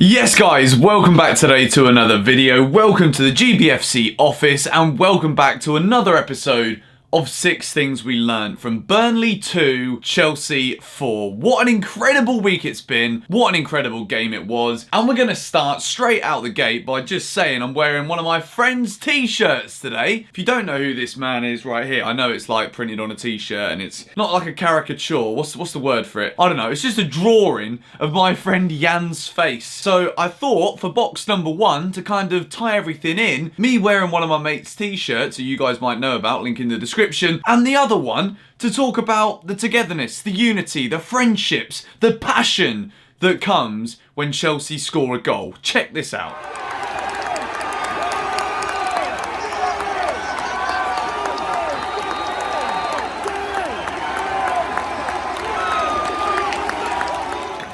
Yes guys, welcome back today to another video. Welcome to the GBFC office and welcome back to another episode of 6 Things We Learned from Burnley 2, Chelsea 4. What an incredible week it's been. What an incredible game it was. And we're going to start straight out the gate by just saying I'm wearing one of my friend's t-shirts today. If you don't know who this man is right here, I know it's like printed on a t-shirt and it's not like a caricature. What's the word for it? I don't know. It's just a drawing of my friend Jan's face. So I thought for box number 1 to kind of tie everything in, me wearing one of my mate's t-shirts who you guys might know about, link in the description, and the other one to talk about the togetherness, the unity, the friendships, the passion that comes when Chelsea score a goal. Check this out.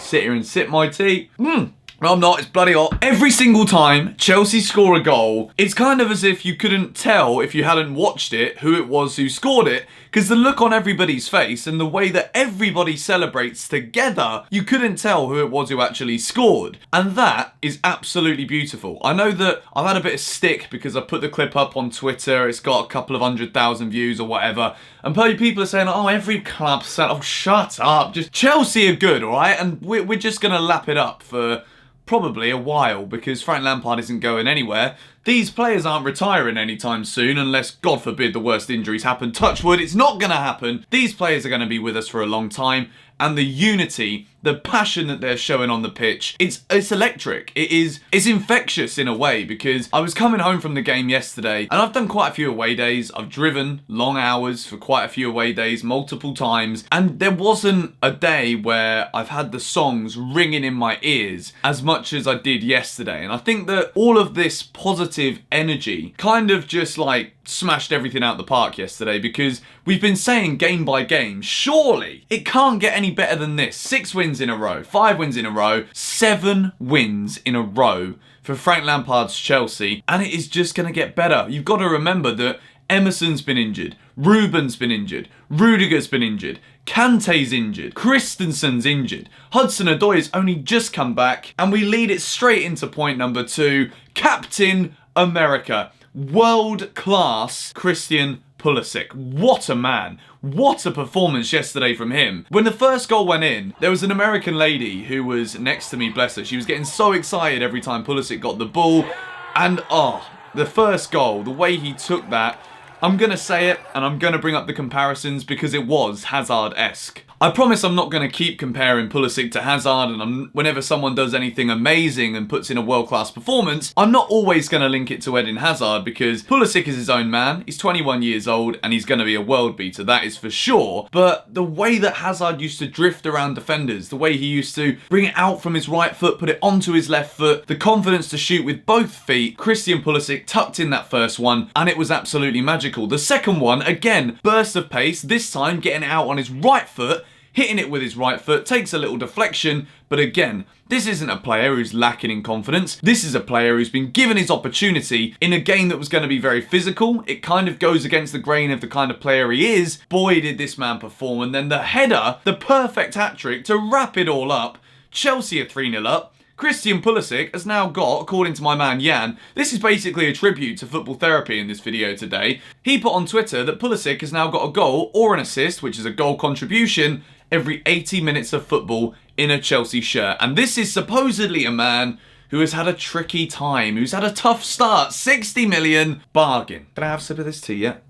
Sit here and sip my tea. No, I'm not, it's bloody hot. Every single time Chelsea score a goal, it's kind of as if you couldn't tell if you hadn't watched it who it was who scored it, because the look on everybody's face and the way that everybody celebrates together, you couldn't tell who it was who actually scored. And that is absolutely beautiful. I know that I've had a bit of stick because I put the clip up on Twitter, it's got a couple of 100,000 views or whatever, and people are saying, oh, every club said, oh, shut up. Just Chelsea are good, all right? And we're just going to lap it up for probably a while because Frank Lampard isn't going anywhere. These players aren't retiring anytime soon unless, God forbid, the worst injuries happen. Touch wood, it's not going to happen. These players are going to be with us for a long time, and the unity, the passion that they're showing on the pitch, it's electric. It's infectious in a way, because I was coming home from the game yesterday and I've done quite a few away days. I've driven long hours for quite a few away days multiple times, and there wasn't a day where I've had the songs ringing in my ears as much as I did yesterday. And I think that all of this positive energy kind of just like smashed everything out the park yesterday, because we've been saying game by game, surely it can't get any better than this. 6 wins in a row, 5 wins in a row, 7 wins in a row for Frank Lampard's Chelsea, and it is just going to get better. You've got to remember that Emerson's been injured, Ruben's been injured, Rudiger's been injured, Kante's injured, Christensen's injured, Hudson-Odoi's only just come back, and we lead it straight into point number 2, Captain America. World-class Christian Pulisic. What a man. What a performance yesterday from him. When the first goal went in, there was an American lady who was next to me, bless her. She was getting so excited every time Pulisic got the ball. And the first goal, the way he took that, I'm going to say it and I'm going to bring up the comparisons because it was Hazard-esque. I promise I'm not going to keep comparing Pulisic to Hazard, and whenever someone does anything amazing and puts in a world-class performance, I'm not always going to link it to Eden Hazard, because Pulisic is his own man, he's 21 years old and he's going to be a world beater, that is for sure. But the way that Hazard used to drift around defenders, the way he used to bring it out from his right foot, put it onto his left foot, the confidence to shoot with both feet, Christian Pulisic tucked in that first one and it was absolutely magical. The second one, again, burst of pace, this time getting it out on his right foot, hitting it with his right foot, takes a little deflection, but again, this isn't a player who's lacking in confidence. This is a player who's been given his opportunity in a game that was going to be very physical. It kind of goes against the grain of the kind of player he is. Boy, did this man perform. And then the header, the perfect hat-trick to wrap it all up. Chelsea are 3-0 up. Christian Pulisic has now got, according to my man Jan, this is basically a tribute to football therapy in this video today. He put on Twitter that Pulisic has now got a goal or an assist, which is a goal contribution, every 80 minutes of football in a Chelsea shirt. And this is supposedly a man who has had a tricky time, who's had a tough start. 60 million bargain. Can I have a sip of this tea yet?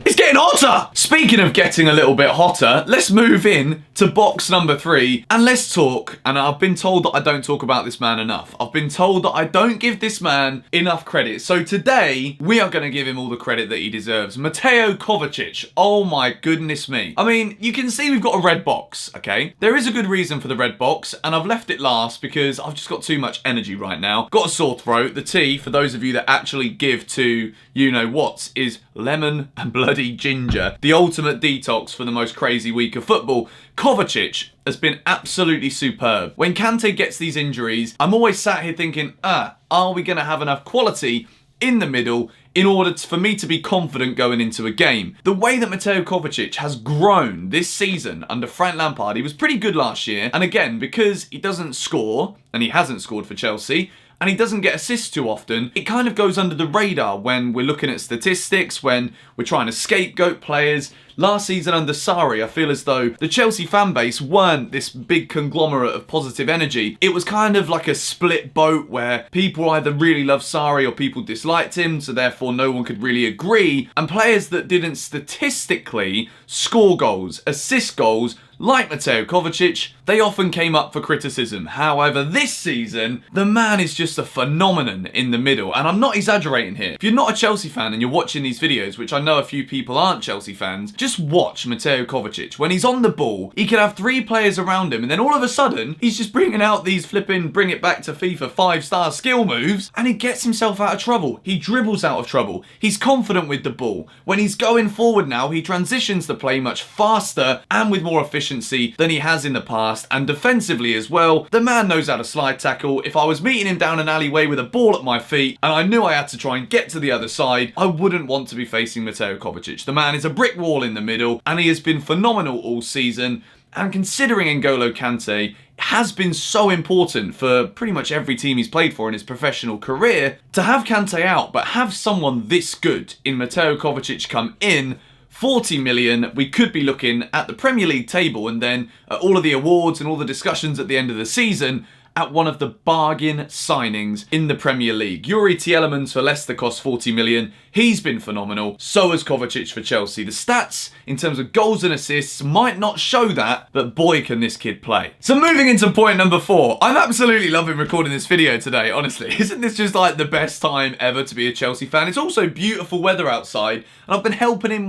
It's getting hotter! Speaking of getting a little bit hotter, let's move in to box number 3 and let's talk, and I've been told that I don't talk about this man enough. I've been told that I don't give this man enough credit. So today, we are going to give him all the credit that he deserves. Mateo Kovacic. Oh my goodness me. I mean, you can see we've got a red box, okay? There is a good reason for the red box, and I've left it last because I've just got too much energy right now. Got a sore throat. The tea, for those of you that actually give to you-know-whats, is lemon and bloody ginger. The ultimate detox for the most crazy week of football. Kovacic has been absolutely superb. When Kante gets these injuries, I'm always sat here thinking, are we going to have enough quality in the middle, in order for me to be confident going into a game. The way that Mateo Kovacic has grown this season under Frank Lampard, he was pretty good last year, and again, because he doesn't score, and he hasn't scored for Chelsea, and he doesn't get assists too often, it kind of goes under the radar when we're looking at statistics, when we're trying to scapegoat players. Last season under Sarri, I feel as though the Chelsea fan base weren't this big conglomerate of positive energy. It was kind of like a split boat where people either really loved Sarri or people disliked him, so therefore no one could really agree. And players that didn't statistically score goals, assist goals, like Mateo Kovacic, they often came up for criticism. However, this season, the man is just a phenomenon in the middle. And I'm not exaggerating here. If you're not a Chelsea fan and you're watching these videos, which I know a few people aren't Chelsea fans, just watch Mateo Kovacic. When he's on the ball, he could have 3 players around him, and then all of a sudden, he's just bringing out these flipping, bring it back to FIFA 5-star skill moves, and he gets himself out of trouble. He dribbles out of trouble. He's confident with the ball. When he's going forward now, he transitions the play much faster and with more efficiency than he has in the past, and defensively as well. The man knows how to slide tackle. If I was meeting him down an alleyway with a ball at my feet and I knew I had to try and get to the other side, I wouldn't want to be facing Mateo Kovacic. The man is a brick wall in the middle, and he has been phenomenal all season. And considering N'Golo Kante has been so important for pretty much every team he's played for in his professional career, to have Kante out but have someone this good in Mateo Kovacic come in, 40 million, we could be looking at the Premier League table and then at all of the awards and all the discussions at the end of the season at one of the bargain signings in the Premier League. Yuri Tielemans for Leicester cost 40 million. He's been phenomenal. So has Kovacic for Chelsea. The stats in terms of goals and assists might not show that, but boy can this kid play. So moving into point number 4. I'm absolutely loving recording this video today, honestly. Isn't this just like the best time ever to be a Chelsea fan? It's also beautiful weather outside, and I've been helping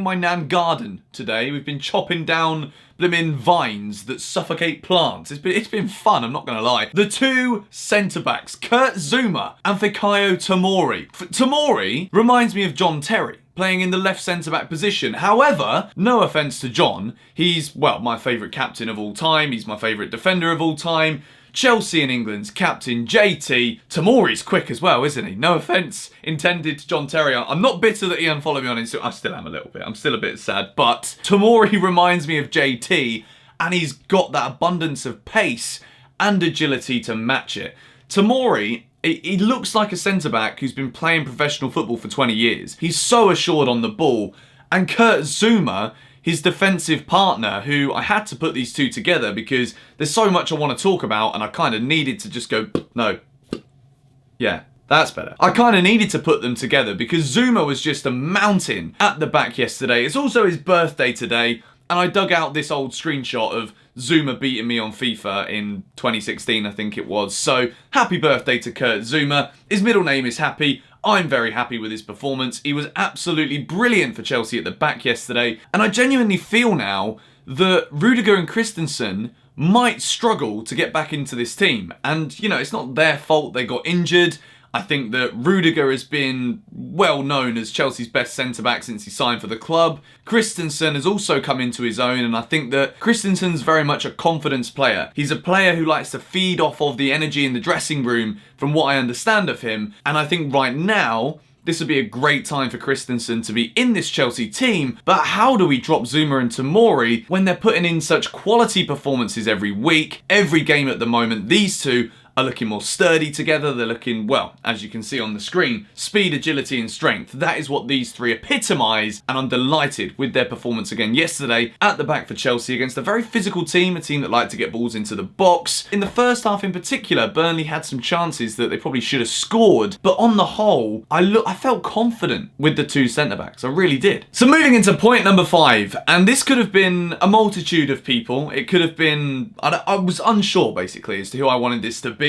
my nan garden today. We've been chopping down blimmin' vines that suffocate plants. It's been fun, I'm not gonna lie. The 2 centre-backs, Kurt Zouma and Fikayo Tomori. Tomori reminds me of John Terry, playing in the left centre-back position. However, no offence to John, he's, well, my favourite captain of all time, he's my favourite defender of all time. Chelsea and England's captain, JT. Tomori's quick as well, isn't he? No offence intended to John Terry. I'm not bitter that he unfollowed me on Instagram. I still am a little bit. I'm still a bit sad. But Tomori reminds me of JT, and he's got that abundance of pace and agility to match it. Tomori, he looks like a centre-back who's been playing professional football for 20 years. He's so assured on the ball. And Kurt Zouma, his defensive partner, who I had to put these 2 together because there's so much I want to talk about and I kind of needed to just go, no. Yeah, that's better. I kind of needed to put them together because Zouma was just a mountain at the back yesterday. It's also his birthday today, and I dug out this old screenshot of Zouma beating me on FIFA in 2016, I think it was. So, happy birthday to Kurt Zouma. His middle name is Happy. I'm very happy with his performance. He was absolutely brilliant for Chelsea at the back yesterday. And I genuinely feel now that Rudiger and Christensen might struggle to get back into this team. And, you know, it's not their fault they got injured. I think that Rudiger has been well known as Chelsea's best centre-back since he signed for the club. Christensen has also come into his own, and I think that Christensen's very much a confidence player. He's a player who likes to feed off of the energy in the dressing room, from what I understand of him. And I think right now, this would be a great time for Christensen to be in this Chelsea team. But how do we drop Zouma and Tomori when they're putting in such quality performances every week, every game at the moment? These 2 are looking more sturdy together. They're looking, well, as you can see on the screen, speed, agility and strength. That is what these 3 epitomise, and I'm delighted with their performance again yesterday at the back for Chelsea against a very physical team, a team that liked to get balls into the box. In the first half in particular, Burnley had some chances that they probably should have scored, but on the whole, I felt confident with the 2 centre-backs. I really did. So moving into point number 5, and this could have been a multitude of people. It could have been, I was unsure basically as to who I wanted this to be.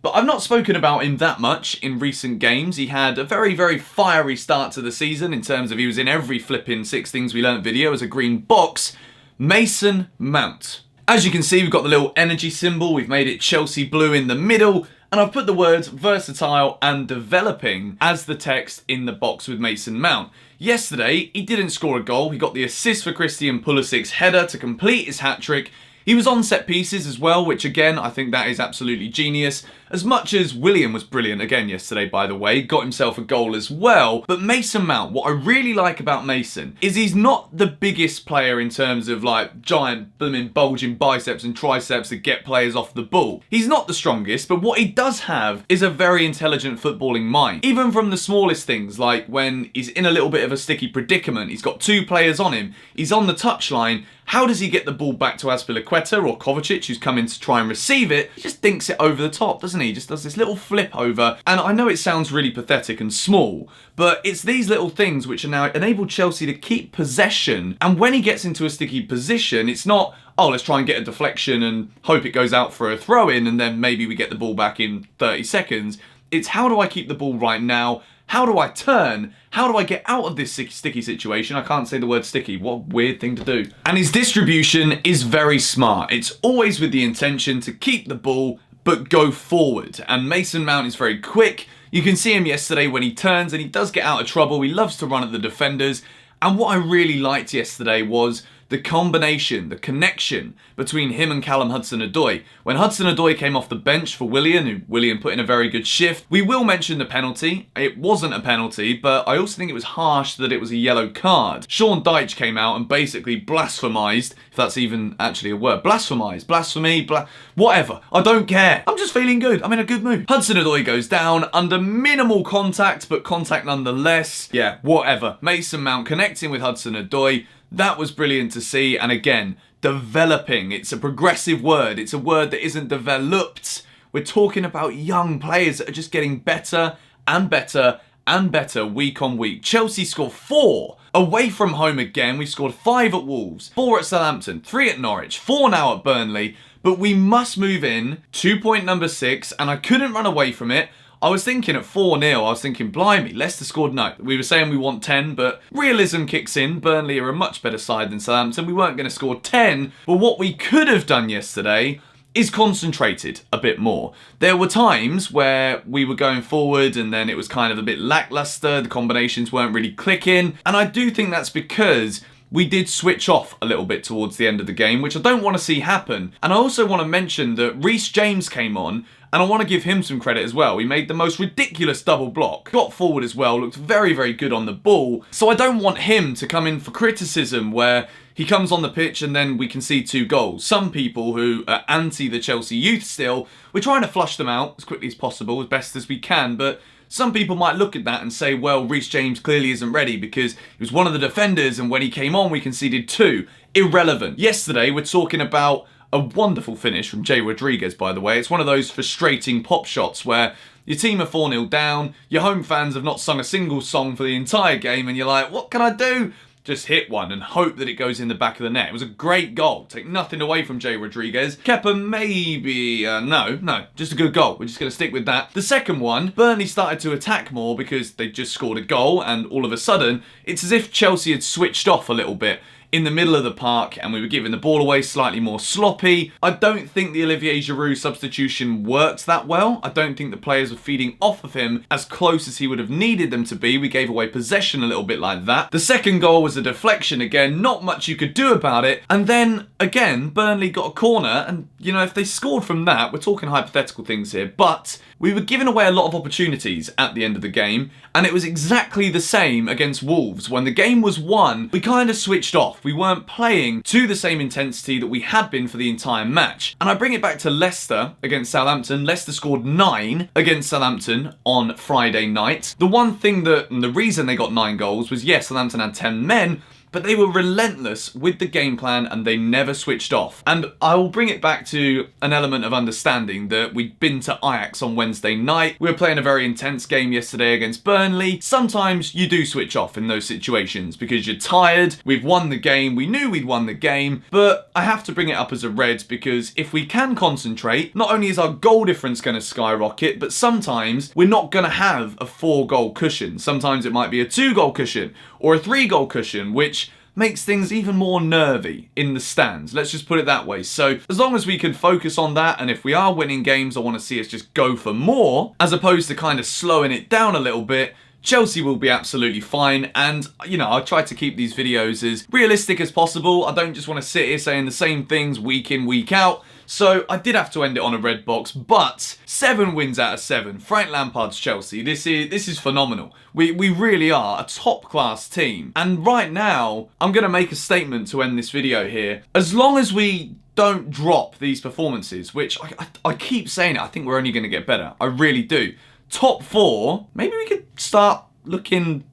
But I've not spoken about him that much in recent games. He had a very, very fiery start to the season in terms of he was in every flipping 6 Things We Learnt video as a green box. Mason Mount. As you can see, we've got the little energy symbol. We've made it Chelsea blue in the middle. And I've put the words versatile and developing as the text in the box with Mason Mount. Yesterday, he didn't score a goal. He got the assist for Christian Pulisic's header to complete his hat-trick. He was on set pieces as well, which again, I think that is absolutely genius. As much as Willian was brilliant again yesterday, by the way, got himself a goal as well. But Mason Mount, what I really like about Mason is he's not the biggest player in terms of like giant, blooming, bulging biceps and triceps that get players off the ball. He's not the strongest, but what he does have is a very intelligent footballing mind. Even from the smallest things, like when he's in a little bit of a sticky predicament, he's got 2 players on him, he's on the touchline. How does he get the ball back to Azpilicueta or Kovacic, who's come in to try and receive it? He just dinks it over the top, doesn't he? He just does this little flip over. And I know it sounds really pathetic and small, but it's these little things which are now enabled Chelsea to keep possession. And when he gets into a sticky position, it's not, oh, let's try and get a deflection and hope it goes out for a throw-in and then maybe we get the ball back in 30 seconds. It's how do I keep the ball right now? How do I turn? How do I get out of this sticky situation? I can't say the word sticky. What a weird thing to do. And his distribution is very smart. It's always with the intention to keep the ball, but go forward. And Mason Mount is very quick. You can see him yesterday when he turns and he does get out of trouble. He loves to run at the defenders. And what I really liked yesterday was the combination, the connection between him and Callum Hudson-Odoi. When Hudson-Odoi came off the bench for Willian, who Willian put in a very good shift, we will mention the penalty. It wasn't a penalty, but I also think it was harsh that it was a yellow card. Sean Dyche came out and basically blasphemised, if that's even actually a word, blasphemised, blasphemy, whatever. I don't care. I'm just feeling good. I'm in a good mood. Hudson-Odoi goes down under minimal contact, but contact nonetheless. Yeah, whatever. Mason Mount connecting with Hudson-Odoi. That was brilliant to see, and again, developing. It's a progressive word. It's a word that isn't developed. We're talking about young players that are just getting better and better and better week on week. Chelsea scored 4 away from home again. We scored 5 at Wolves, 4 at Southampton, 3 at Norwich, 4 now at Burnley. But we must move in to point number 6, and I couldn't run away from it. I was thinking at 4-0, I was thinking, blimey, Leicester scored no. We were saying we want 10, but realism kicks in. Burnley are a much better side than Southampton. We weren't going to score 10, but what we could have done yesterday is concentrated a bit more. There were times where we were going forward and then it was kind of a bit lackluster, the combinations weren't really clicking, and I do think that's because we did switch off a little bit towards the end of the game, which I don't want to see happen. And I also want to mention that Reece James came on, and I want to give him some credit as well. He made the most ridiculous double block, got forward as well, looked very, very good on the ball. So I don't want him to come in for criticism where he comes on the pitch and then we concede 2 goals. Some people who are anti the Chelsea youth still, we're trying to flush them out as quickly as possible, as best as we can, but some people might look at that and say, well, Reece James clearly isn't ready because he was one of the defenders and when he came on we conceded 2. Irrelevant. Yesterday we're talking about a wonderful finish from Jay Rodriguez, by the way. It's one of those frustrating pop shots where your team are 4-0 down, your home fans have not sung a single song for the entire game, and you're like, what can I do? Just hit one and hope that it goes in the back of the net. It was a great goal. Take nothing away from Jay Rodriguez. Kepa maybe, no, just a good goal. We're just going to stick with that. The second one, Burnley started to attack more because they just scored a goal, and all of a sudden, it's as if Chelsea had switched off a little bit in the middle of the park and we were giving the ball away slightly more sloppy. I don't think the Olivier Giroud substitution worked that well. I don't think the players were feeding off of him as close as he would have needed them to be. We gave away possession a little bit like that. The second goal was a deflection again, not much you could do about it. And then again, Burnley got a corner and, you know, if they scored from that, we're talking hypothetical things here, but we were giving away a lot of opportunities at the end of the game, and it was exactly the same against Wolves. When the game was won, we kind of switched off. We weren't playing to the same intensity that we had been for the entire match. And I bring it back to Leicester against Southampton. Leicester scored 9 against Southampton on Friday night. The one thing that, and the reason they got 9 goals was, yes, Southampton had 10 men, but they were relentless with the game plan and they never switched off. And I will bring it back to an element of understanding that we'd been to Ajax on Wednesday night. We were playing a very intense game yesterday against Burnley. Sometimes you do switch off in those situations because you're tired. We've won the game. We knew we'd won the game, but I have to bring it up as a red because if we can concentrate, not only is our goal difference going to skyrocket, but sometimes we're not going to have a 4-goal cushion. Sometimes it might be a 2-goal cushion or a 3-goal cushion, which makes things even more nervy in the stands. Let's just put it that way. So as long as we can focus on that, and if we are winning games, I want to see us just go for more, as opposed to kind of slowing it down a little bit, Chelsea will be absolutely fine, and, you know, I try to keep these videos as realistic as possible. I don't just want to sit here saying the same things week in, week out. So I did have to end it on a red box, but 7 wins out of 7. Frank Lampard's Chelsea. This is phenomenal. We really are a top-class team. And right now, I'm going to make a statement to end this video here. As long as we don't drop these performances, which I keep saying it, I think we're only going to get better. I really do. Top 4, maybe we could start looking,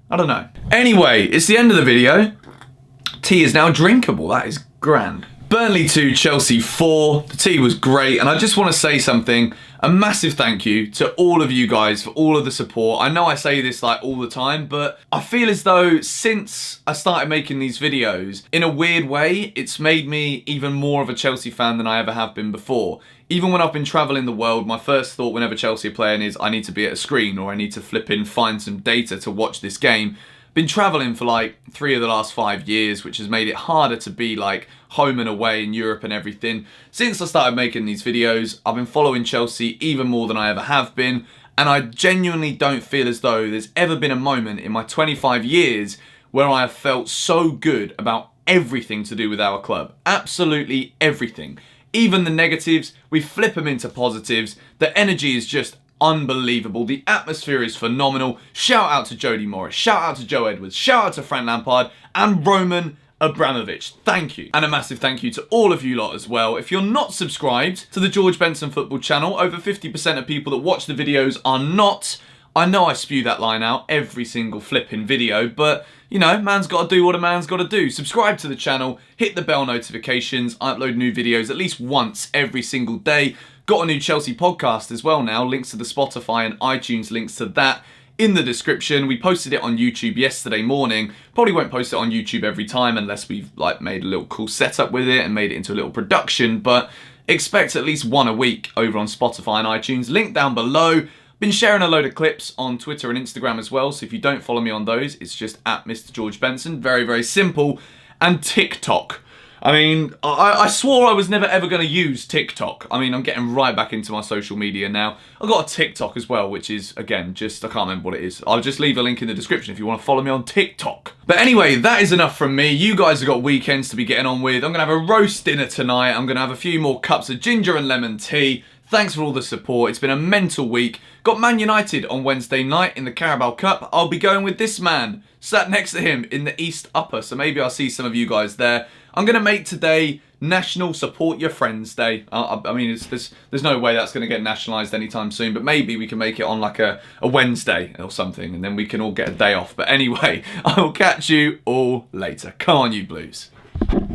I don't know. Anyway, it's the end of the video. Tea is now drinkable. That is grand. Burnley 2, Chelsea 4. The tea was great, and I just want to say something. A massive thank you to all of you guys for all of the support. I know I say this like all the time, but I feel as though since I started making these videos, in a weird way, it's made me even more of a Chelsea fan than I ever have been before. Even when I've been travelling the world, my first thought whenever Chelsea are playing is I need to be at a screen, or I need to flip in, find some data to watch this game. Been travelling for like 3 of the last 5 years, which has made it harder to be like home and away in Europe and everything. Since I started making these videos, I've been following Chelsea even more than I ever have been, and I genuinely don't feel as though there's ever been a moment in my 25 years where I have felt so good about everything to do with our club. Absolutely everything. Even the negatives, we flip them into positives. The energy is just unbelievable. The atmosphere is phenomenal. Shout out to Jody Morris. Shout out to Joe Edwards. Shout out to Frank Lampard and Roman Abramovich. Thank you. And a massive thank you to all of you lot as well. If you're not subscribed to the George Benson Football channel, over 50% of people that watch the videos are not. I know I spew that line out every single flipping video, but, you know, man's got to do what a man's got to do. Subscribe to the channel, hit the bell notifications. I upload new videos at least once every single day. Got a new Chelsea podcast as well now. Links to the Spotify and iTunes links to that in the description. We posted it on YouTube yesterday morning. Probably won't post it on YouTube every time unless we've like made a little cool setup with it and made it into a little production, but expect at least one a week over on Spotify and iTunes. Link down below. Been sharing a load of clips on Twitter and Instagram as well, so if you don't follow me on those, it's just at Mr. George Benson. Very, very simple. And TikTok. I mean, I swore I was never ever going to use TikTok. I mean, I'm getting right back into my social media now. I've got a TikTok as well, which is, again, just, I can't remember what it is. I'll just leave a link in the description if you want to follow me on TikTok. But anyway, that is enough from me. You guys have got weekends to be getting on with. I'm going to have a roast dinner tonight. I'm going to have a few more cups of ginger and lemon tea. Thanks for all the support. It's been a mental week. Got Man United on Wednesday night in the Carabao Cup. I'll be going with this man, sat next to him in the East Upper, so maybe I'll see some of you guys there. I'm going to make today National Support Your Friends Day. I mean, there's no way that's going to get nationalised anytime soon, but maybe we can make it on like a Wednesday or something, and then we can all get a day off. But anyway, I will catch you all later. Come on, you Blues.